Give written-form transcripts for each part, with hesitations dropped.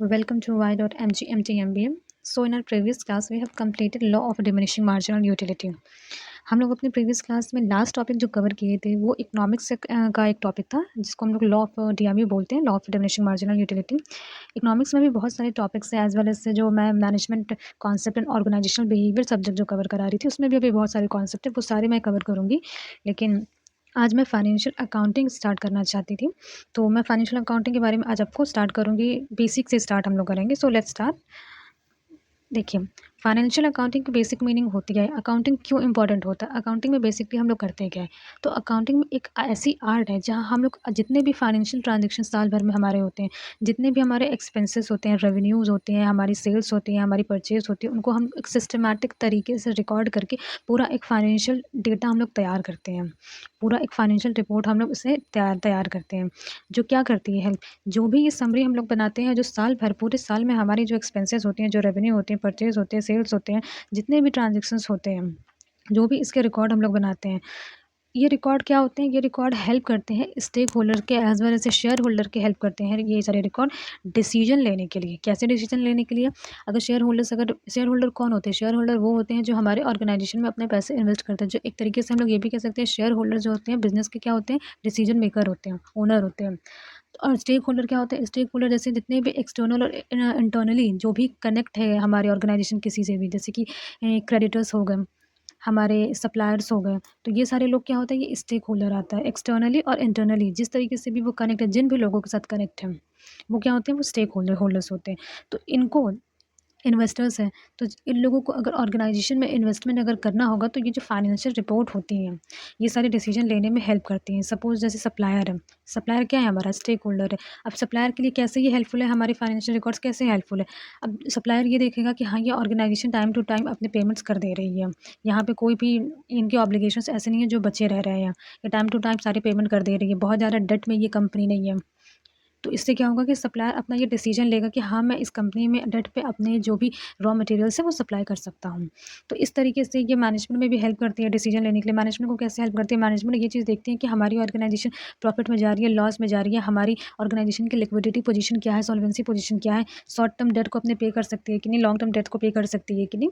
Welcome to y.mgmtmbm. So in our previous class we have completed law of diminishing marginal utility. हम लोग अपने previous class में last topic जो cover किए थे वो इकोनॉमिक्स का एक टॉपिक था जिसको हम लोग लॉ ऑफ डीआरबी बोलते हैं, law of diminishing marginal utility. Economics में भी बहुत सारे टॉपिक्स हैं एज वेल एज से जो मैं management concept and organisational behaviour subject जो कवर करा रही थी उसमें भी अभी बहुत सारे कॉन्सेप्ट है, वो सारे मैं कवर करूँगी। लेकिन आज मैं फाइनेंशियल अकाउंटिंग स्टार्ट करना चाहती थी, तो मैं फाइनेंशियल अकाउंटिंग के बारे में आज आपको स्टार्ट करूँगी। बेसिक से स्टार्ट हम लोग करेंगे। So let's start. देखिए, फाइनेंशियल अकाउंटिंग की बेसिक मीनिंग होती है, अकाउंटिंग क्यों इंपॉर्टेंट होता है। अकाउंटिंग में बेसिकली हम लोग करते क्या है, तो अकाउंटिंग में एक ऐसी आर्ट है जहाँ हम लोग जितने भी फाइनेंशियल ट्रांजेक्शन साल भर में हमारे होते हैं, जितने भी हमारे एक्सपेंसेस होते हैं, रेवेन्यूज़ होते हैं, हमारी सेल्स होती हैं, हमारी परचेज होती है, उनको हम एक सिस्टमैटिक तरीके से रिकॉर्ड करके पूरा एक फाइनेंशियल डेटा हम लोग तैयार करते हैं, पूरा एक फाइनेंशियल रिपोर्ट हम लोग इसे तैयार करते हैं। जो क्या करती है, जो भी ये समरी हम लोग बनाते हैं, जो साल भर पूरे साल में हमारी जो एक्सपेंसेस होती हैं, जो रेवेन्यू होती है, परचेज होते हैं, सेल्स होते हैं, जितने भी ट्रांजेक्शन्स होते हैं, जो भी इसके रिकॉर्ड हम लोग बनाते हैं, ये रिकॉर्ड क्या होते हैं, ये रिकॉर्ड हेल्प करते हैं स्टेक होल्डर के as well as shareholder के हेल्प करते हैं ये सारे रिकॉर्ड डिसीजन लेने के लिए। कैसे डिसीजन लेने के लिए, अगर शेयर होल्डर कौन होते हैं, शेयर होल्डर वो होते हैं जो हमारे ऑर्गेनाइजेशन में अपने पैसे इन्वेस्ट करते हैं, जो एक तरीके से हम लोग ये भी कह सकते हैं शेयर होल्डर जो होते हैं बिजनेस के क्या होते हैं, डिसीजन मेकर होते हैं, ओनर होते हैं। और स्टेक होल्डर क्या होते हैं, स्टेक होल्डर जैसे जितने भी एक्सटर्नल और इंटरनली जो भी कनेक्ट है हमारे ऑर्गेनाइजेशन किसी से भी, जैसे कि क्रेडिटर्स हो गए, हमारे सप्लायर्स हो गए, तो ये सारे लोग क्या होता है, ये स्टेक होल्डर आता है। एक्सटर्नली और इंटरनली जिस तरीके से भी वो कनेक्ट है, जिन भी लोगों के साथ कनेक्ट है, वो क्या होते हैं, वो स्टेक होल्डर्स होते हैं। तो इनको इन्वेस्टर्स हैं, तो इन लोगों को अगर ऑर्गेनाइजेशन में इन्वेस्टमेंट अगर करना होगा तो ये जो फाइनेंशियल रिपोर्ट होती हैं ये सारे डिसीजन लेने में हेल्प करती हैं। सपोज़ जैसे सप्लायर है, सप्लायर क्या है, हमारा स्टेक होल्डर है। अब सप्लायर के लिए कैसे ये हेल्पफुल है, हमारी फाइनेंशियल रिकॉर्ड्स कैसे हेल्पफुल है। अब सप्लायर ये देखेगा कि हाँ, ये ऑर्गेनाइजेशन टाइम टू टाइम अपने पेमेंट्स कर दे रही है, यहाँ पे कोई भी इनके ऑब्लिगेशंस ऐसे नहीं है जो बचे रह रहे हैं, ये टाइम टू टाइम सारे पेमेंट कर दे रही है, बहुत ज़्यादा डेट में ये कंपनी नहीं है। तो इससे क्या होगा कि सप्लायर अपना ये डिसीजन लेगा कि हाँ, मैं इस कंपनी में डेट पे अपने जो भी रॉ मटेरियल्स है वो सप्लाई कर सकता हूँ। तो इस तरीके से ये मैनेजमेंट में भी हेल्प करती है डिसीजन लेने के लिए। मैनेजमेंट को कैसे हेल्प करती है, मैनेजमेंट ये चीज़ देखती है कि हमारी ऑर्गेनाइजेशन प्रॉफिट में जा रही है, लॉस में जा रही है, हमारी ऑर्गेनाइजेशन की लिक्विडिटी पोजीशन क्या है, सॉल्वेंसी पोजीशन क्या है, शॉर्ट टर्म डेट को अपने पे कर सकती है कि नहीं, लॉन्ग टर्म डेट को पे कर सकती है कि नहीं।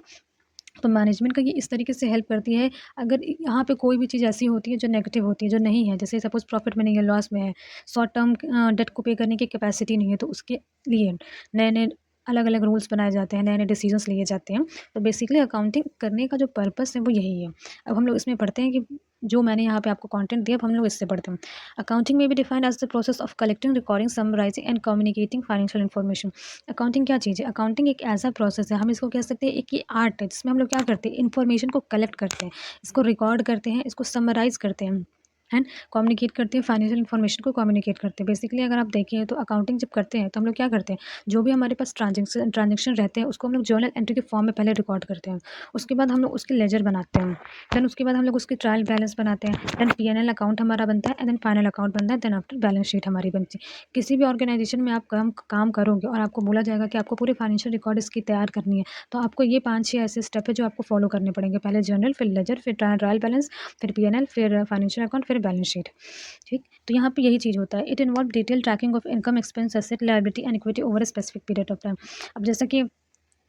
तो मैनेजमेंट का ये इस तरीके से हेल्प करती है। अगर यहाँ पे कोई भी चीज़ ऐसी होती है जो नेगेटिव होती है, जो नहीं है, जैसे सपोज़ प्रॉफिट में नहीं है, लॉस में है, शॉर्ट टर्म डेट को पे करने की कैपेसिटी नहीं है, तो उसके लिए नए-नए अलग-अलग रूल्स बनाए जाते हैं, नए-नए डिसीजंस लिए जाते हैं। तो बेसिकली अकाउंटिंग करने का जो पर्पस है वो यही है। अब हम लोग इसमें पढ़ते हैं कि जो मैंने यहाँ पे आपको कंटेंट दिया, अब हम लोग इससे पढ़ते हैं। अकाउंटिंग में भी defined as the process of collecting, recording, summarising and communicating financial information. Accounting क्या चीज़ है, अकाउंटिंग एक ऐसा प्रोसेस है, हम इसको कह सकते हैं एक ये आर्ट है जिसमें हम लोग क्या करते हैं, इन्फॉर्मेशन को कलेक्ट करते हैं, इसको रिकॉर्ड करते हैं, इसको समराइज करते हैं एंड कम्युनिकेट करते हैं, फाइनेंशियल इन्फॉर्मेशन को कम्युनिकेट करते हैं। बेसिकली अगर आप देखिए तो अकाउंटिंग जब करते हैं तो हम लोग क्या करते हैं, जो भी हमारे पास ट्रांजेक्शन रहते हैं उसको हम लोग जर्नल एंट्री के फॉर्म में पहले रिकॉर्ड करते हैं, उसके बाद हम लोग उसके लेजर बनाते हैं, देन उसके बाद हम लोग उसकी ट्रायल बैलेंस बनाते हैं, देन P&L अकाउंट हमारा बनता है एंड देन फाइनल अकाउंट बनता है, देन आफ्टर बैलेंस शीट हमारी बनती है। किसी भी ऑर्गेनाइजेशन में आप काम करोगे और आपको बोला जाएगा कि आपको पूरी फाइनेंशियल रिकॉर्ड इसकी तैयार करनी है, तो आपको ये 5-6 ऐसे स्टेप है जो आपको फॉलो करने पड़ेंगे। पहले जर्नल, फिर लेजर, फिर ट्रायल बैलेंस, फिर P&L, फिर फाइनेंशियल अकाउंट, फिर बैलेंस शीट। ठीक, तो यहाँ पे यही चीज़ होता है। It involve detail tracking of income, expense, asset, liability and equity over a specific period of time. अब जैसा कि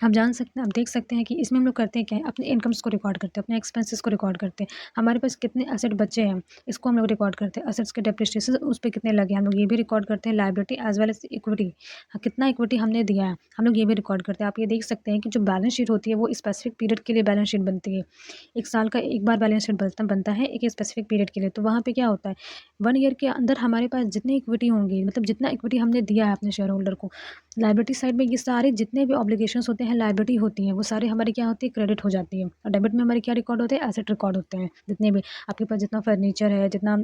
आप जान सकते हैं, आप देख सकते हैं कि इसमें हम लोग करते हैं क्या है, अपने इनकम्स को रिकॉर्ड करते हैं, अपने एक्सपेंसेस को रिकॉर्ड करते हैं, हमारे पास कितने एसेट बचे हैं इसको हम लोग रिकॉर्ड करते हैं, एसेट्स के डेप्रिसिएशन उस पे कितने लगे हम लोग ये भी रिकॉर्ड करते हैं, liability as well as equity, हाँ, कितना इक्विटी हमने दिया है हम लोग ये भी रिकॉर्ड करते हैं। आप ये देख सकते हैं कि जो बैलेंस शीट होती है वो स्पेसिफिक पीरियड के लिए बैलेंस शीट बनती है, एक साल का एक बार बैलेंस शीट बनता है एक स्पेसिफिक पीरियड के लिए। तो वहाँ पे क्या होता है, 1 ईयर के अंदर हमारे पास जितनी इक्विटी होंगी, मतलब जितना इक्विटी हमने दिया है अपने शेयर होल्डर को, लायबिलिटी साइड में ये सारे जितने भी ऑब्लिगेशंस होते हैं, लायबिलिटी होती हैं, वो सारे हमारे क्या होती है, क्रेडिट हो जाती है। और डेबिट में हमारे क्या रिकॉर्ड होते हैं, एसेट रिकॉर्ड होते हैं। जितने भी आपके पास जितना फर्नीचर है, जितना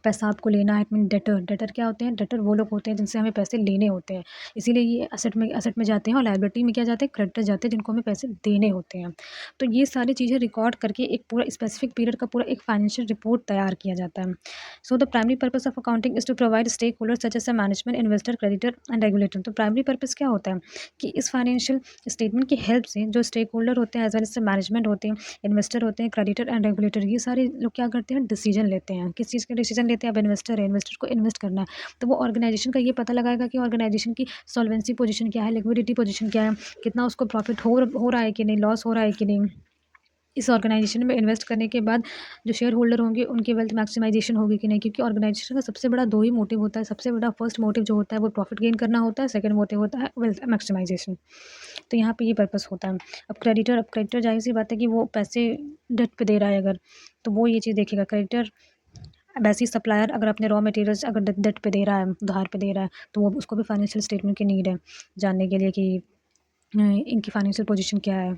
पैसा आपको लेना है, इट मीन डेटर क्या होते हैं, डेटर वो लोग होते हैं जिनसे हमें पैसे लेने होते हैं, इसीलिए ये एसेट में जाते हैं, और लायबिलिटी में क्या जाते हैं, क्रेडिटर जाते हैं जिनको हमें पैसे देने होते हैं। तो ये सारी चीज़ें रिकॉर्ड करके एक पूरा स्पेसिफिक पीरियड का पूरा एक फाइनेंशियल रिपोर्ट तैयार किया जाता है। So the primary purpose of accounting is to provide stakeholder such as management, investor, creditor and regulator. तो प्राइमरी पर्पस क्या होता है कि इस फाइनेंशियल स्टेटमेंट की हेल्प से जो स्टेक होल्डर होते हैं एज वेल एज मैनेजमेंट होते हैं, इन्वेस्टर होते हैं, क्रेडिटर एंड रेगुलेटर, ये सारे लोग क्या करते हैं, डिसीजन लेते हैं। किस चीज़ के डिसीजन लेते हैं, अब इन्वेस्टर है, इन्वेस्टर को इन्वेस्ट करना है, तो वो ऑर्गेनाइजेशन का ये पता लगाएगा कि ऑर्गेनाइजेशन की सॉल्वेंसी पोजीशन क्या है, लिक्विडिटी पोजीशन क्या है, कितना उसको प्रॉफिट हो रहा है कि नहीं, लॉस हो रहा है कि नहीं। इस ऑर्गेनाइजेशन में इन्वेस्ट करने के बाद जो शेयर होल्डर होंगे उनकी वेल्थ मैक्सिमाइजेशन होगी कि नहीं, क्योंकि ऑर्गेनाइजेशन का सबसे बड़ा दो ही मोटिव होता है। सबसे बड़ा फर्स्ट मोटिव जो होता है वो प्रॉफिट गेन करना होता है, सेकंड मोटिव होता है वेल्थ मैक्सिमाइजेशन। तो यहाँ पे ये पर्पस होता है। अब क्रेडिटर जाहिर सी बात है कि वो पैसे डेट पे दे रहा है अगर, तो वो ये चीज़ देखेगा क्रेडिटर। वैसे ही सप्लायर अगर अपने रॉ मटेरियल्स अगर डेट पे दे रहा है, उधार पे दे रहा है, तो वो उसको भी फाइनेंशियल स्टेटमेंट की नीड है जानने के लिए कि इनकी फाइनेंशियल पोजीशन क्या है।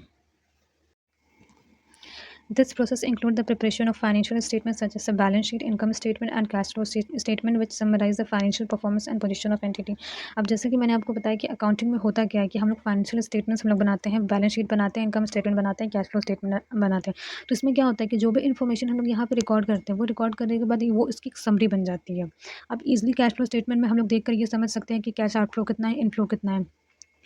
This process includes the preparation of financial statements such as a balance sheet, income statement and cash flow statement which summarize the financial performance and position of entity। अब जैसे कि मैंने आपको बताया कि अकाउंटिंग में होता क्या है कि हम लोग फाइनेंशियल स्टेटमेंट्स हम लोग बनाते हैं, बैलेंस शीट बनाते हैं, इनकम स्टेटमेंट बनाते हैं, कैश फ्लो स्टेटमेंट बनाते हैं। तो इसमें क्या होता है कि जो भी इन्फॉर्मेशन हम लोग यहाँ पे रिकॉर्ड करते हैं, वो रिकॉर्ड करने के बाद वो इसकी समरी बन जाती है। अब ईजिली कैश फ्लो स्टेटमेंट में हम लोग देख कर ये समझ सकते हैं कि कैश आउटफ्लो कितना है, इनफ्लो कितना है।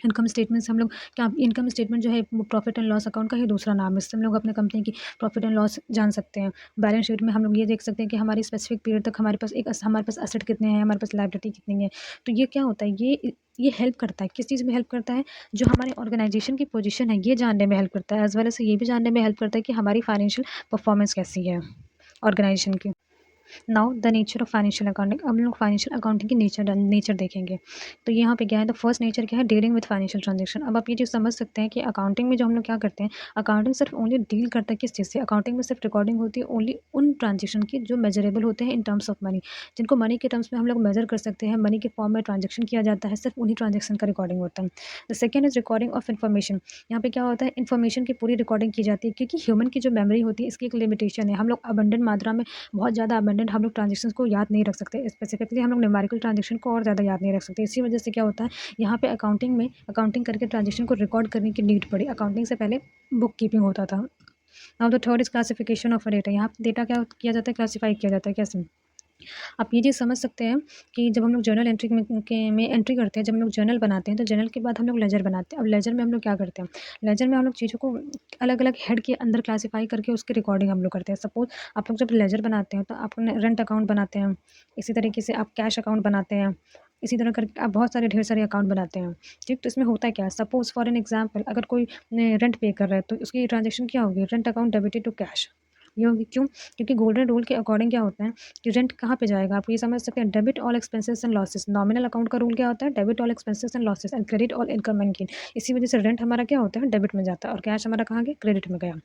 इनकम स्टेटमेंट से हम लोग क्या, इनकम स्टेटमेंट जो है वो प्रॉफिट एंड लॉस अकाउंट का ही दूसरा नाम है, इससे हम लोग अपने कंपनी की प्रॉफिट एंड लॉस जान सकते हैं। बैलेंस शीट में हम लोग ये देख सकते हैं कि हमारी स्पेसिफिक पीरियड तक हमारे पास एसेट कितने हैं, हमारे पास लायबिलिटी कितनी है। तो ये क्या होता है, ये हेल्प करता है, किस चीज़ में हेल्प करता है, जो हमारे ऑर्गेनाइजेशन की पोजीशन है ये जानने में हेल्प करता है, एज वेल एज ये भी जानने में हेल्प करता है कि हमारी फाइनेंशियल परफॉर्मेंस कैसी है ऑर्गेनाइजेशन की। Now the nature of financial accounting. अब हम लोग फाइनेंशियल अकाउंटिंग की नेचर देखेंगे। तो यहाँ पे क्या है, द फर्स्ट नेचर क्या है, डीलिंग विद फाइनेंशियल ट्रांजेक्शन। अब आप ये चीज़ समझ सकते हैं कि अकाउंटिंग में जो हम लोग क्या करते हैं, अकाउंटिंग सिर्फ ओनली डील करता है किस चीज़ से, अकाउंटिंग में सिर्फ रिकॉर्डिंग होती है ओनली उन ट्रांजेक्शन की जो मेजरेबल होते हैं इन टर्म्स ऑफ मनी, जिनको मनी के टर्म्स में हम लोग मेजर कर सकते हैं, मनी के फॉर्म में ट्रांजेक्शन किया जाता है, सिर्फ उन्हीं ट्रांजेक्शन का रिकॉर्डिंग होता है। The second is recording of information. यहाँ पे क्या होता है, इन्फॉर्मेशन की पूरी रिकॉर्डिंग की जाती है, क्योंकि ह्यूमन की जो मेमोरी होती है इसकी एक लिमिटेशन है। हम लोग अबंडेंट मात्रा में, बहुत ज़्यादा अबंडेंट हम लोग ट्रांजेक्शन को याद नहीं रख सकते, स्पेसिफिकली हम लोग न्यूमेरिकल ट्रांजेक्शन को और ज़्यादा याद नहीं रख सकते। इसी वजह से क्या होता है, यहाँ पे अकाउंटिंग करके ट्रांजेक्शन को रिकॉर्ड करने की नीड पड़ी। अकाउंटिंग से पहले बुक कीपिंग होता था। Now the third is classification of data. यहाँ पे डेटा क्या किया जाता है, क्लासीफाई किया जाता है कैसे। आप ये चीज़ समझ सकते हैं कि जब हम लोग जर्नल एंट्री में एंट्री करते हैं, जब हम लोग जर्नल बनाते हैं, तो जर्नल के बाद हम लोग लेजर बनाते हैं। अब लेजर में हम लोग क्या करते हैं, लेजर में हम लोग चीज़ों को अलग अलग हेड के अंदर क्लासीफाई करके उसकी रिकॉर्डिंग हम लोग करते हैं। सपोज आप लोग जब लेजर बनाते हैं तो आप रेंट अकाउंट बनाते हैं, इसी तरीके से आप कैश अकाउंट बनाते हैं, इसी तरह करके आप बहुत सारे ढेर सारे अकाउंट बनाते हैं। ठीक, तो इसमें होता है क्या, सपोज फॉर एन एग्जाम्पल अगर कोई रेंट पे कर रहा है तो उसकी ट्रांजेक्शन क्या होगी, rent account debited to cash. ये होगी क्यों, क्योंकि गोल्डन रूल के अकॉर्डिंग क्या होता है कि रेंट कहाँ पे जाएगा, आप ये समझ सकते हैं, debit all expenses and losses. Nominal account का रूल क्या होता है, debit all expenses and losses and credit all income and gain. इसी वजह से रेंट हमारा क्या होता है, डेबिट में जाता है, और कैश हमारा कहाँ गया, क्रेडिट में गया।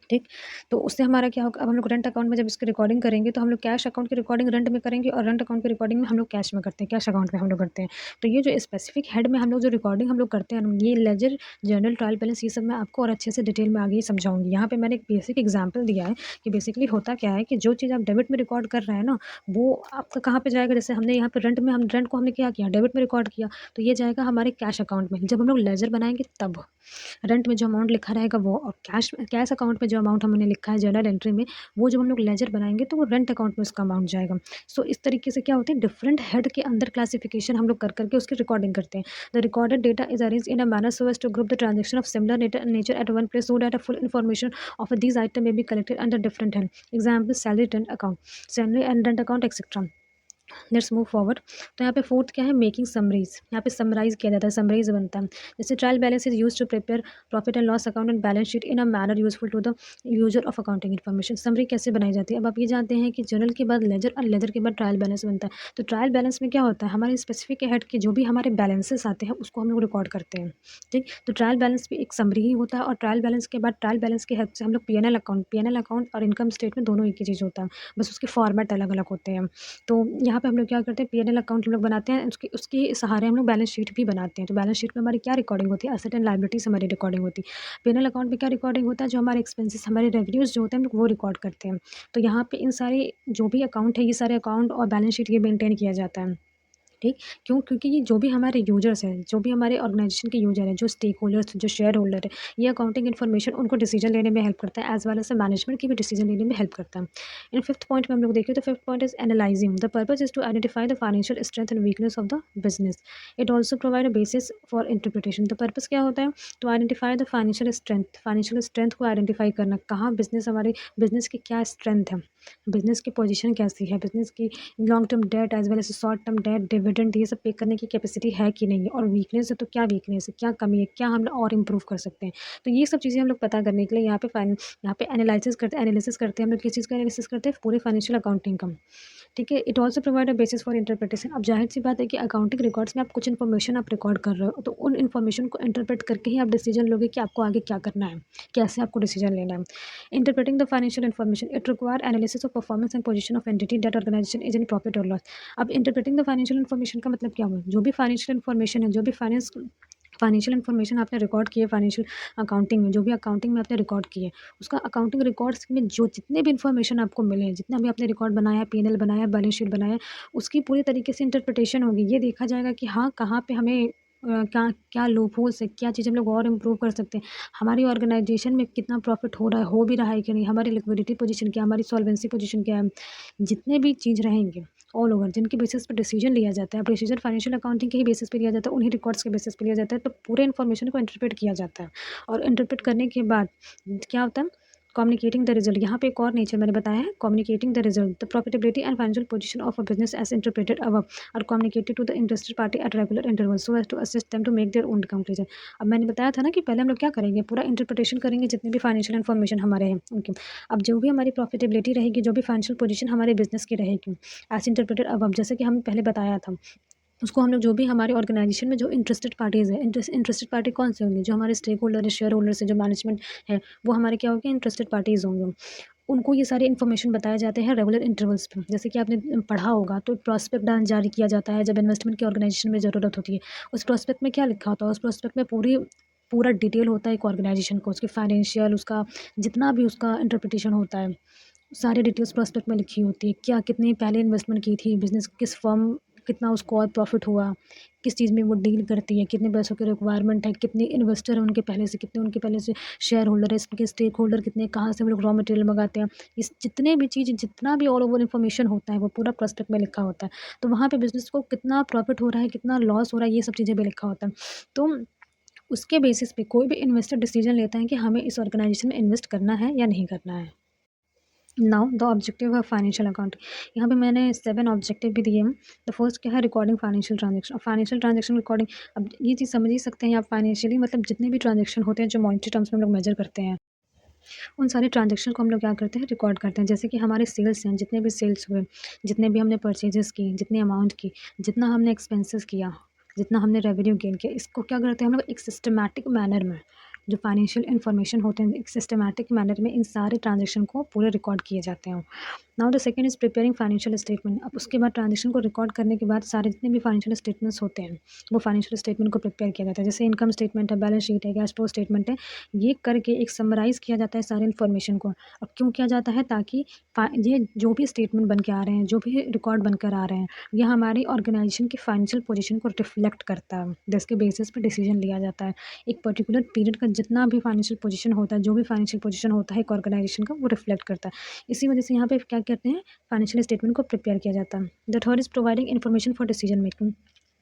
ठीक, तो उससे हमारा क्या होगा, अब हम लोग रेंट अकाउंट में जब इसकी रिकॉर्डिंग करेंगे तो हम लोग कैश अकाउंट की रिकॉर्डिंग रेंट में करेंगे, और रेंट अकाउंट की रिकॉर्डिंग में हम लोग कैश में करते हैं, कैश अकाउंट में हम लोग करते हैं। तो ये जो स्पेसिफिक हेड में हम लोग जो रिकॉर्डिंग हम लोग करते हैं, ये लेजर, जर्नल, ट्रायल बैलेंस, ये सब मैं आपको और अच्छे से डिटेल में आगे समझाऊंगी। यहाँ पे मैंने एक बेसिक एग्जाम्पल दिया है कि बेसिकली होता क्या है कि जो चीज़ आप डेबिट में रिकॉर्ड कर रहे हैं ना, वो आपका कहाँ पे जाएगा। जैसे हमने यहाँ पे रेंट को हमने क्या किया, डेबिट में रिकॉर्ड किया, तो ये जाएगा हमारे कैश अकाउंट में। जब हम लोग लेजर बनाएंगे तब रेंट में जो अमाउंट लिखा रहेगा वो, और कैश अकाउंट में जो अमाउंट हमने लिखा है जर्नल एंट्री में, वो जब हम लोग लेजर बनाएंगे तो वो रेंट अकाउंट में उसका अमाउंट जाएगा। सो इस तरीके से क्या होता है, डिफरेंट हेड के अंदर क्लासिफिकेशन हम लोग कर करके उसकी रिकॉर्डिंग करते हैं। The recorded data is arrange in a manner so as to group the transaction of similar nature at one place, so that a full information of these item may be collected under different head. Example salary rent account, salary and rent account etcetera. Let's move forward. तो यहाँ पे fourth क्या है, making summaries. यहाँ पे summarise किया जाता है, समराइज बनता है। जैसे trial balance is use to prepare profit and loss account and balance sheet in a manner useful to the user of accounting information. Summary कैसे बनाई जाती है, अब आप ये जानते हैं कि जर्नल के बाद लेजर और लेजर के बाद ट्रायल बैलेंस बनता है। तो ट्रायल बैलेंस में क्या होता है, हमारे स्पेसिफिक हेड के जो भी हमारे बैलेंसेस आते हैं उसको हम लोग रिकॉर्ड करते हैं। ठीक, तो ट्रायल बैलेंस भी एक समरी ही होता है, और ट्रायल बैलेंस के बाद ट्रायल बैलेंस के हेल्प से हम लोग पी एन एल अकाउंट और इनकम स्टेटमेंट दोनों एक ही चीज़ होता है, बस उसके फॉर्मेट अलग अलग होते हैं। तो यहाँ पे हम लोग क्या करते हैं, पी एन एल अकाउंट हम लोग बनाते हैं, उसके उसके सहारे हम लोग बैलेंस शीट भी बनाते हैं। तो बैलेंस शीट में हमारी क्या रिकॉर्डिंग होती है, एसेट एंड लायबिलिटीज हमारी रिकॉर्डिंग होती है। पी एन एल अकाउंट में क्या रिकॉर्डिंग होता है, जो हमारे एक्सपेंसेस, हमारे रेवेन्यूज जो होते हैं हम लोग वो रिकॉर्ड करते हैं। तो यहाँ पे इन सारे जो भी अकाउंट है, ये सारे अकाउंट और बैलेंस शीट ये मेंटेन किया जाता है। ठीक? क्यों? क्योंकि ये जो भी हमारे यूज़र्स हैं, जो भी हमारे ऑर्गेनाइज़ेशन के यूज़र हैं, जो स्टेक होल्डर्स, जो शेयर होल्डर है, ये अकाउंटिंग इन्फॉर्मेशन उनको डिसीजन लेने में हेल्प करता है, एज़ वेल एज़ मैनेजमेंट की भी डिसीजन लेने में हेल्प करता है। इन फिफ्थ पॉइंट में हम लोग देखें तो fifth point is analysing the purpose is to identify the financial strength and weakness of the business. It also provide a basis for interpretation. The purpose क्या होता है? To identify the financial strength को identify करना, कहाँ business हमारे business की क्या strength है, बिजनेस की पोजीशन कैसी है, बिजनेस की long term debt as well as short term debt, dividend, ये सब पे करने की कैपेसिटी है कि नहीं है, और वीकनेस है तो क्या वीकनेस है, क्या कमी है, क्या हम लोग और इम्प्रूव कर सकते हैं। तो ये सब चीज़ें हम लोग पता करने के लिए यहाँ पे एनालिसिस करते हैं। हम लोग किस चीज़ का एनालिसिस करते हैं? पूरे फाइनेंशियल अकाउंटिंग का। ठीक है? It also provide a basis for interpretation. अब ज़ाहिर-सी बात है कि अकाउंटिंग रिकॉर्ड्स में आप कुछ इन्फॉर्मेशन आप रिकॉर्ड कर रहे हो, तो उन इन्फॉर्मेशन को इंटरप्रेट करके ही आप डिसीजन लोगे कि आपको आगे क्या करना है, कैसे आपको डिसीजन लेना है। Interpreting the financial information, it require analysis of performance and position of entity that organisation is in profit और लॉस। अब इंटरप्रेटिंग द फाइनेंशियल इन्फॉर्मेशन का मतलब क्या हुआ? जो भी फाइनेंशियल इन्फॉर्मेशन है, जो भी फाइनेंशियल इन्फॉर्मेशन आपने रिकॉर्ड की है फाइनेंशियल अकाउंटिंग में, जो भी अकाउंटिंग में आपने रिकॉर्ड की है, उसका अकाउंटिंग रिकॉर्ड्स में जो जितने भी इन्फॉर्मेशन आपको मिले हैं, जितना भी आपने रिकॉर्ड बनाया है, पी&एल बनाया है, बैलेंस शीट बनाया है, उसकी पूरी तरीके से इंटरप्रिटेशन होगी। ये देखा जाएगा कि हाँ, कहाँ पे हमें क्या क्या लूपहोल्स है, क्या चीज़ हम लोग और इम्प्रूव कर सकते हैं, हमारी ऑर्गेनाइजेशन में कितना प्रॉफिट हो रहा है, हो भी रहा है कि नहीं, हमारी लिक्विडिटी पोजीशन क्या है, हमारी सॉल्वेंसी पोजीशन क्या है, जितने भी चीज़ रहेंगे ऑल ओवर, जिनके बेसिस पे डिसीजन लिया जाता है। अब डिसीजन फाइनेंशियल अकाउंटिंग के ही बेसिस पे लिया जाता है, उन्हीं रिकॉर्ड्स के बेसिस पे लिया जाता है, तो पूरे इन्फॉर्मेशन को इंटरप्रेट किया जाता है, और इंटरप्रेट करने के बाद क्या होता है? Communicating the result. यहाँ पे एक और नेचर मैंने बताया है, communicating the result, the profitability and financial position of a business as interpreted above are communicated to the interested party at regular interval so as to assist them to make their own conclusion. अब मैंने बताया था ना कि पहले हम लोग क्या करेंगे, पूरा इंटरप्रिटेशन करेंगे जितने भी फाइनेंशियल इन्फॉर्मेशन हमारे हैं उनके। अब जो भी हमारी प्रॉफिटेबिलिटी रहेगी, जो भी फाइनेंशियल पोजीशन हमारे बिजनेस की रहेगी एज इंटरप्रेटेड अबव, जैसे कि हमने पहले बताया था, उसको हम लोग जो भी हमारे ऑर्गेनाइजेशन में जो इंटरेस्टेड पार्टीज़ हैं, इंटरेस्टेड पार्टी कौन से होंगे? जो हमारे स्टेक होल्डर है, शेयर होल्डर्स है, जो मैनेजमेंट है, वो हमारे क्या होंगे? इंटरेस्टेड पार्टीज़ होंगे। उनको ये सारे इन्फॉर्मेशन बताए जाते हैं रेगुलर इंटरवल्स पे। जैसे कि आपने पढ़ा होगा तो प्रॉस्पेक्ट जारी किया जाता है जब इन्वेस्टमेंट की ऑर्गेनाइजेशन में ज़रूरत होती है। उस प्रॉस्पेक्ट में क्या लिखा होता है? उस प्रॉस्पेक्ट में पूरा डिटेल होता है एक ऑर्गेनाइजेशन को, उसकी फाइनेंशियल, उसका जितना भी उसका इंटरप्रिटेशन होता है, सारी डिटेल्स प्रॉस्पेक्ट में लिखी होती है। क्या कितनी पहले इन्वेस्टमेंट की थी, बिज़नेस किस फर्म, कितना उसको और प्रॉफ़िट हुआ, किस चीज़ में वो डील करती है, कितने पैसों की रिक्वायरमेंट है, कितने इन्वेस्टर हैं उनके पहले से, कितने उनके पहले से शेयर होल्डर है, इसके स्टेक होल्डर कितने, कहाँ से वो लोग रॉ मटेरियल मंगाते हैं। इस जितने भी चीज़, जितना भी ऑल ओवर इन्फॉर्मेशन होता है, वो पूरा प्रॉस्पेक्ट में लिखा होता है। तो वहाँ पे बिज़नेस को कितना प्रॉफ़िट हो रहा है, कितना लॉस हो रहा है, ये सब चीज़ें भी लिखा होता है। तो उसके बेसिस पे कोई भी इन्वेस्टर डिसीजन लेता है कि हमें इस ऑर्गेनाइजेशन में इन्वेस्ट करना है या नहीं करना है। Now the objective of financial accounting, यहाँ पे मैंने 7 ऑब्जेक्टिव भी दिए हैं। द फर्स्ट क्या है? Recording financial transaction. Financial transaction recording, अब ये चीज़ समझ ही सकते हैं आप, फाइनेंशियली मतलब जितने भी ट्रांजैक्शन होते हैं जो मॉनेटरी टर्म्स में हम लोग मेजर करते हैं, उन सारे ट्रांजैक्शन को हम लोग क्या करते हैं? रिकॉर्ड करते हैं। जैसे कि हमारे सेल्स हैं, जितने भी सेल्स हुए, जितने भी हमने परचेजेस की, जितनी अमाउंट की, जितना हमने एक्सपेंसेस किया, जितना हमने रेवेन्यू गेन किया, इसको क्या करते हैं हम लोग? एक सिस्टमैटिक मैनर में, जो फाइनेंशियल इन्फॉर्मेशन होते हैं, एक सिस्टमैटिक मैनर में इन सारे ट्रांजैक्शन को पूरे रिकॉर्ड किए जाते हैं। Now the second is preparing financial statement. अब उसके बाद ट्रांजैक्शन को रिकॉर्ड करने के बाद सारे जितने भी फाइनेंशियल स्टेटमेंट्स होते हैं, वो फाइनेंशियल स्टेटमेंट को प्रिपेयर किया जाता है। जैसे इनकम स्टेटमेंट है, बैलेंस शीट है, कैश फ्लो स्टेटमेंट है, ये करके एक समराइज़ किया जाता है सारे इन्फॉर्मेशन को। अब क्यों किया जाता है? ताकि ये जो भी स्टेटमेंट बन के आ रहे हैं, जो भी रिकॉर्ड बनकर आ रहे हैं, ये हमारी ऑर्गेनाइजेशन की फाइनेंशियल पोजीशन को रिफ्लेक्ट करता है, जिसके बेसिस पे डिसीजन लिया जाता है। एक पर्टिकुलर पीरियड का जितना भी फाइनेंशियल पोजीशन होता है, जो भी फाइनेंशियल पोजीशन होता है एक ऑर्गेनाइजेशन का, वो रिफ्लेक्ट करता है। इसी वजह से यहाँ पे क्या कहते हैं? फाइनेंशियल स्टेटमेंट को प्रिपेयर किया जाता है। The third is providing information for decision making.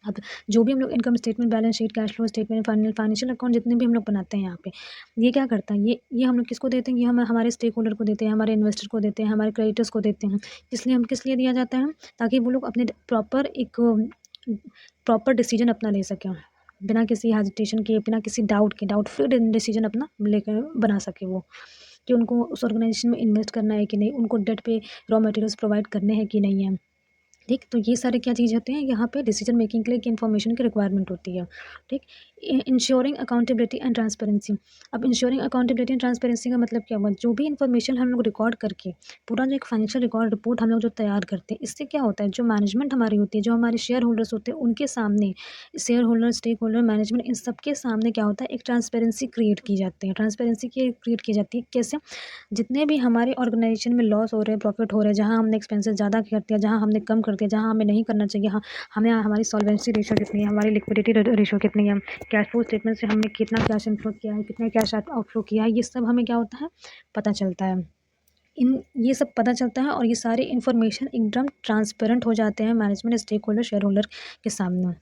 अब जो भी हम लोग income statement, balance sheet, cash flow statement, financial account जितने भी हम लोग बनाते हैं यहाँ पे, ये क्या करता है? ये हम लोग किसको देते हैं? ये हम हमारे स्टेक होल्डर को देते हैं, हमारे इन्वेस्टर को देते हैं, हमारे क्रेडिटर्स को देते हैं। किस लिए दिया जाता है? ताकि वो लोग अपने प्रॉपर डिसीजन अपना ले सकें, बिना किसी हेजिटेशन के, बिना किसी डाउट के, डाउट फ्री डिसीजन अपना लेकर बना सके वो, कि उनको उस ऑर्गेनाइजेशन में इन्वेस्ट करना है कि नहीं, उनको डेट पे रॉ मटेरियल्स प्रोवाइड करने हैं कि नहीं है। ठीक? तो ये सारे क्या चीज़ होते हैं? यहाँ पे डिसीजन मेकिंग के लिए कि इन्फॉर्मेशन की रिक्वायरमेंट होती है। ठीक? Ensuring accountability and transparency. अब इंश्योरिंग अकाउंटेबिलिटी एंड ट्रांसपेरेंसी का मतलब क्या हुआ? जो भी इन्फॉर्मेशन हम लोग रिकॉर्ड करके, पूरा जो एक फाइनेंशियल रिकॉर्ड रिपोर्ट हम लोग जो तैयार करते हैं, इससे क्या होता है? जो मैनेजमेंट हमारी होती है, जो हमारे शेयर होल्डर्स होते हैं, उनके सामने, share holder, stake holder, management, इन सबके सामने क्या होता है? एक ट्रांसपेरेंसी क्रिएट की जाती है। ट्रांसपेरेंसी क्रिएट की जाती है कैसे? जितने भी हमारे ऑर्गेनाइजेशन में लॉस हो रहे हैं, प्रॉफिट हो रहे हैं, जहाँ हमने एक्सपेंसेस ज़्यादा कर दिया, जहाँ हमने कम कर सकती है, जहाँ हमें नहीं करना चाहिए। हाँ, हमें हमारी सॉल्वेंसी रेशियो कितनी है, हमारी लिक्विडिटी रेशियो कितनी है, कैश फ्लो स्टेटमेंट से हमने कितना कैश इनफ्लो किया है, कितना कैश आउटफ्लो किया है, ये सब हमें क्या होता है, पता चलता है। ये सब पता चलता है और ये सारे इन्फॉर्मेशन एकदम ट्रांसपेरेंट हो जाते हैं management, stakeholder, shareholder के सामने।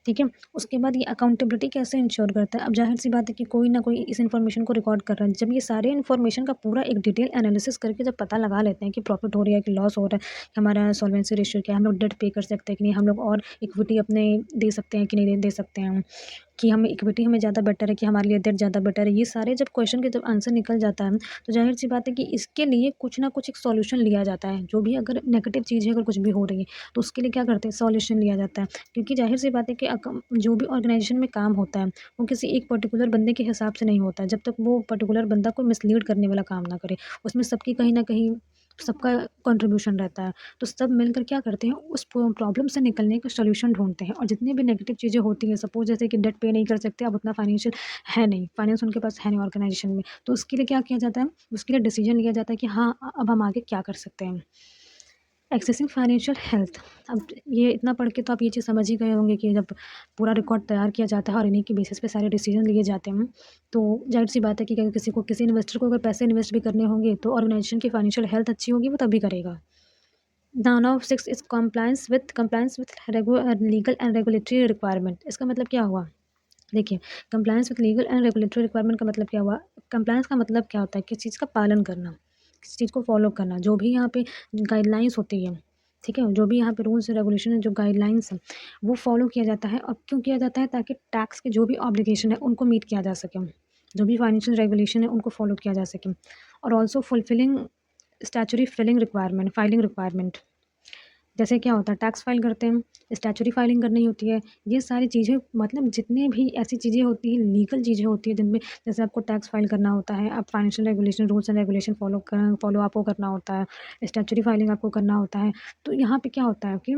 ठीक है, उसके बाद ये अकाउंटेबिलिटी कैसे इंश्योर करता है। अब जाहिर सी बात है कि कोई ना कोई इस इन्फॉर्मेशन को रिकॉर्ड कर रहा है। जब ये सारे इन्फॉर्मेशन का पूरा एक डिटेल एनालिसिस करके जब पता लगा लेते हैं कि प्रॉफिट हो रहा है कि लॉस हो रहा है, कि हमारा सॉल्वेंसी रेशियो क्या है, हम लोग डेट पे कर सकते हैं कि नहीं, हम लोग और इक्विटी अपने दे सकते हैं कि नहीं दे सकते हैं, कि हमें इक्विटी हमें ज़्यादा बेटर है कि हमारे लिए डेट ज़्यादा बेटर है। ये सारे जब क्वेश्चन के जब आंसर निकल जाता है, तो जाहिर सी बात है कि इसके लिए कुछ ना कुछ एक सॉल्यूशन लिया जाता है। जो भी अगर नेगेटिव चीज़ है, अगर कुछ भी हो रही है, तो उसके लिए क्या करते हैं, सॉल्यूशन लिया जाता है। क्योंकि जाहिर सी बात है कि जो भी ऑर्गेनाइजेशन में काम होता है, वो किसी एक पर्टिकुलर बंदे के हिसाब से नहीं होता है। जब तक वो पर्टिकुलर बंदा कोई मिसलीड करने वाला काम ना करे, उसमें सबकी कहीं ना कहीं सबका कंट्रीब्यूशन रहता है। तो सब मिलकर क्या करते हैं, उस प्रॉब्लम से निकलने का सॉल्यूशन ढूंढते हैं। और जितनी भी नेगेटिव चीज़ें होती हैं, सपोज जैसे कि डेट पे नहीं कर सकते, अब उतना फाइनेंशियल है नहीं, फाइनेंस उनके पास है नहीं ऑर्गेनाइजेशन में, तो उसके लिए क्या किया जाता है, उसके लिए डिसीजन लिया जाता है कि हाँ, अब हम आगे क्या कर सकते हैं। Accessing financial health. अब ये इतना पढ़ के तो आप ये चीज़ समझ ही गए होंगे कि जब पूरा रिकॉर्ड तैयार किया जाता है और इन्हीं के बेसिस पे सारे डिसीजन लिए जाते हैं, तो जाहिर सी बात है कि अगर किसी इन्वेस्टर को अगर पैसे इन्वेस्ट भी करने होंगे, तो ऑर्गेनाइजेशन की फाइनेंशियल हेल्थ अच्छी होगी, वो तभी करेगा। Now 6 is compliance with legal and regulatory requirement. इसका मतलब क्या हुआ, देखिए, compliance with legal and regulatory requirement का मतलब क्या हुआ। कंप्लायंस का मतलब क्या होता है, किसी चीज़ का पालन करना, किसी चीज़ को फॉलो करना, जो भी यहाँ पे गाइडलाइंस होती है, ठीक है, जो भी यहाँ पे रूल्स एंड रेगुलेशन है, जो गाइडलाइंस है, वो फॉलो किया जाता है। और क्यों किया जाता है, ताकि टैक्स के जो भी ऑब्लिगेशन है उनको मीट किया जा सके, जो भी फाइनेंशियल रेगुलेशन है उनको फॉलो किया जा सके। और also fulfilling statutory filing requirement. जैसे क्या होता है, टैक्स फाइल करते हैं, स्टैचुरी फाइलिंग करनी होती है, ये सारी चीज़ें, मतलब जितनी भी ऐसी चीज़ें होती हैं, लीगल चीज़ें होती हैं, जिनमें जैसे आपको टैक्स फाइल करना होता है, आप financial regulation rules and regulation follow आपको करना होता है, स्टैचुरी फाइलिंग आपको करना होता है। तो यहाँ पे क्या होता है कि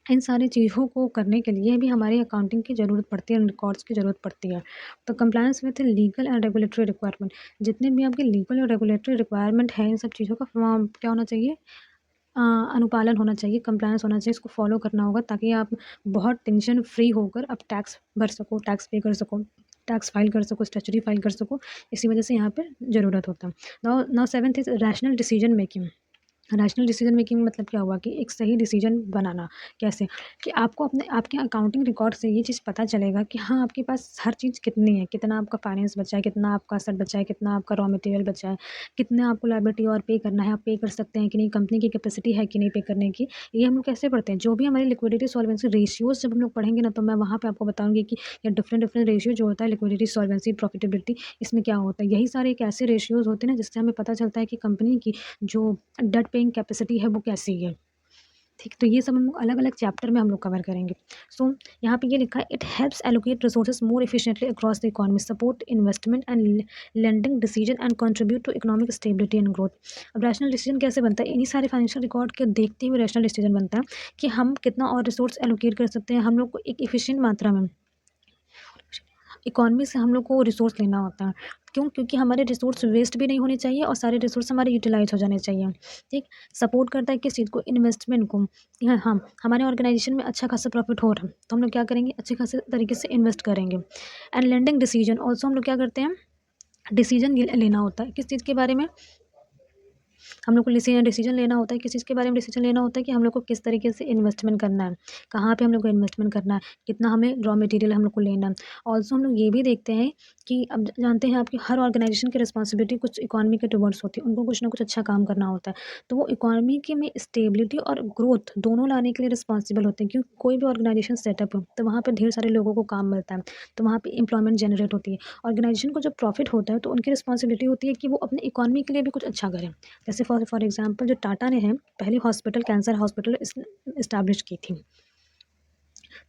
इन सारी चीज़ों को करने के लिए भी हमारी अकाउंटिंग की ज़रूरत पड़ती है, रिकॉर्ड्स की ज़रूरत पड़ती है। तो compliance with legal and regulatory requirement, जितने भी आपके लीगल और रेगुलेटरी रिक्वायरमेंट है, इन सब चीज़ों का क्या होना चाहिए, अ, अनुपालन होना चाहिए, कंप्लायंस होना चाहिए, इसको फॉलो करना होगा, ताकि आप बहुत टेंशन फ्री होकर अब टैक्स भर सको, टैक्स पे कर सको, टैक्स फाइल कर सको, स्टैच्यूटरी फाइल कर सको। इसी वजह से यहाँ पे ज़रूरत होता है। Now now 7th is rational decision making. Rational decision making मतलब क्या हुआ कि एक सही डिसीजन बनाना। कैसे, कि आपको अपने आपके अकाउंटिंग रिकॉर्ड से ये चीज़ पता चलेगा कि हाँ, आपके पास हर चीज़ कितनी है, कितना आपका फाइनेंस बचा है, कितना आपका असेट बचा है, कितना आपका रॉ मटेरियल बचा है, कितना आपको लायबिलिटी और पे करना है, आप पे कर सकते हैं कि नहीं, कंपनी की कैपेसिटी है कि नहीं पे करने की। ये हम लोग कैसे पढ़ते हैं, जो भी हमारी लिक्विडिटी सॉल्वेंसी रेशियोज जब हम लोग पढ़ेंगे ना, तो मैं वहाँ पे आपको बताऊंगी कि ये डिफरेंट डिफरेंट रेशियो जो होता है, लिक्विडिटी, सॉल्वेंसी, प्रॉफिटेबिलिटी, इसमें क्या होता है। यही सारे एक ऐसे रेशियोज होते हैं ना, जिससे हमें पता चलता है कि कंपनी की जो डेट पेइंग कैपेसिटी है वो कैसी है। ठीक, तो ये सब हम लोग अलग अलग चैप्टर में हम लोग कवर करेंगे। सो यहाँ पे ये लिखा है, it helps allocate resources more efficiently across the economy, support investment and lending decision and contribute to economic stability and growth. अब रैशनल डिसीजन कैसे बनता है, इन्हीं सारे फाइनेंशियल रिकॉर्ड के देखते हुए रैशनल डिसीजन बनता है कि हम कितना और रिसोर्स एलोकेट कर सकते हैं, हम लोग को एक एफिशिएंट मात्रा में इकोनॉमी से हम लोग को रिसोर्स लेना होता है। क्यों, क्योंकि हमारे रिसोर्स वेस्ट भी नहीं होने चाहिए और सारे रिसोर्स हमारे यूटिलाइज हो जाने चाहिए। ठीक, सपोर्ट करता है किस चीज़ को, इन्वेस्टमेंट को। हाँ हाँ, हमारे ऑर्गेनाइजेशन में अच्छा खासा प्रॉफिट हो रहा है, तो हम लोग क्या करेंगे, अच्छे खासे तरीके से इन्वेस्ट करेंगे। एंड लैंडिंग डिसीजन ऑल्सो, हम लोग क्या करते हैं, डिसीजन लेना होता है किस चीज़ के बारे में, हम लोग को डिसीजन लेना होता है, किस चीज़ के बारे में डिसीजन लेना होता है, कि हम लोग को किस तरीके से इन्वेस्टमेंट करना है, कहाँ पे हम लोग को इन्वेस्टमेंट करना है, कितना हमें रॉ मटेरियल हम लोग को लेना है। ऑल्सो हम लोग ये भी देखते हैं कि अब जानते हैं आपकी हर ऑर्गेनाइजेशन की रिस्पॉन्सिबिलिटी कुछ इकोनॉमी के टुवर्ड्स होती है, उनको कुछ ना कुछ अच्छा काम करना होता है। तो वो इकोनॉमी के में स्टेबिलिटी और ग्रोथ दोनों लाने के लिए रिस्पॉन्सिबल होते हैं, क्योंकि कोई भी ऑर्गेनाइजेशन सेटअप हो तो वहाँ पर ढेर सारे लोगों को काम मिलता है, तो वहाँ पर एम्प्लॉयमेंट जनरेट होती है। ऑर्गेनाइजेशन को जब प्रॉफिट होता है, तो उनकी रिस्पॉन्सिबिलिटी होती है कि वो अपने इकोनॉमी के लिए भी कुछ अच्छा करें। जैसे फॉर एग्जांपल जो टाटा ने है, पहली हॉस्पिटल, कैंसर हॉस्पिटल इस्टेब्लिश की थी।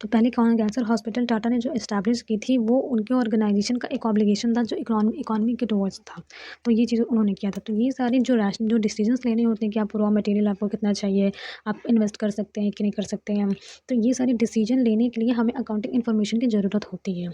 तो पहले कैंसर हॉस्पिटल टाटा ने जो एस्टैब्लिश की थी वो उनके ऑर्गेनाइजेशन का एक ऑब्लिगेशन था जो इकोनॉमी के टुवर्ड्स था। तो ये चीज़ उन्होंने किया था। तो ये सारी जो डिसीजंस लेने होते हैं कि आप रॉ मटेरियल आपको कितना चाहिए, आप इन्वेस्ट कर सकते हैं कि नहीं कर सकते हैं। तो ये सारे डिसीजन लेने के लिए हमें अकाउंटिंग इन्फॉर्मेशन की ज़रूरत होती है।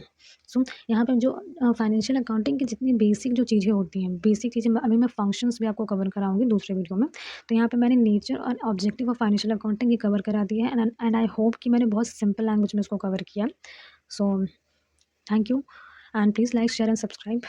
सो यहाँ पे जो फाइनेंशियल अकाउंटिंग की जितनी बेसिक जो चीज़ें होती हैं, बेसिक चीज़ें अभी मैं फंक्शंस भी आपको कवर कराऊँगी दूसरे वीडियो में। तो यहाँ पे मैंने नेचर और ऑब्जेक्टिव ऑफ फाइनेंशियल अकाउंटिंग ये कवर करा दिया है एंड आई होप कि मैंने बहुत सिंपल लैंग्वेज में इसको कवर किया। So thank you and please like share and subscribe.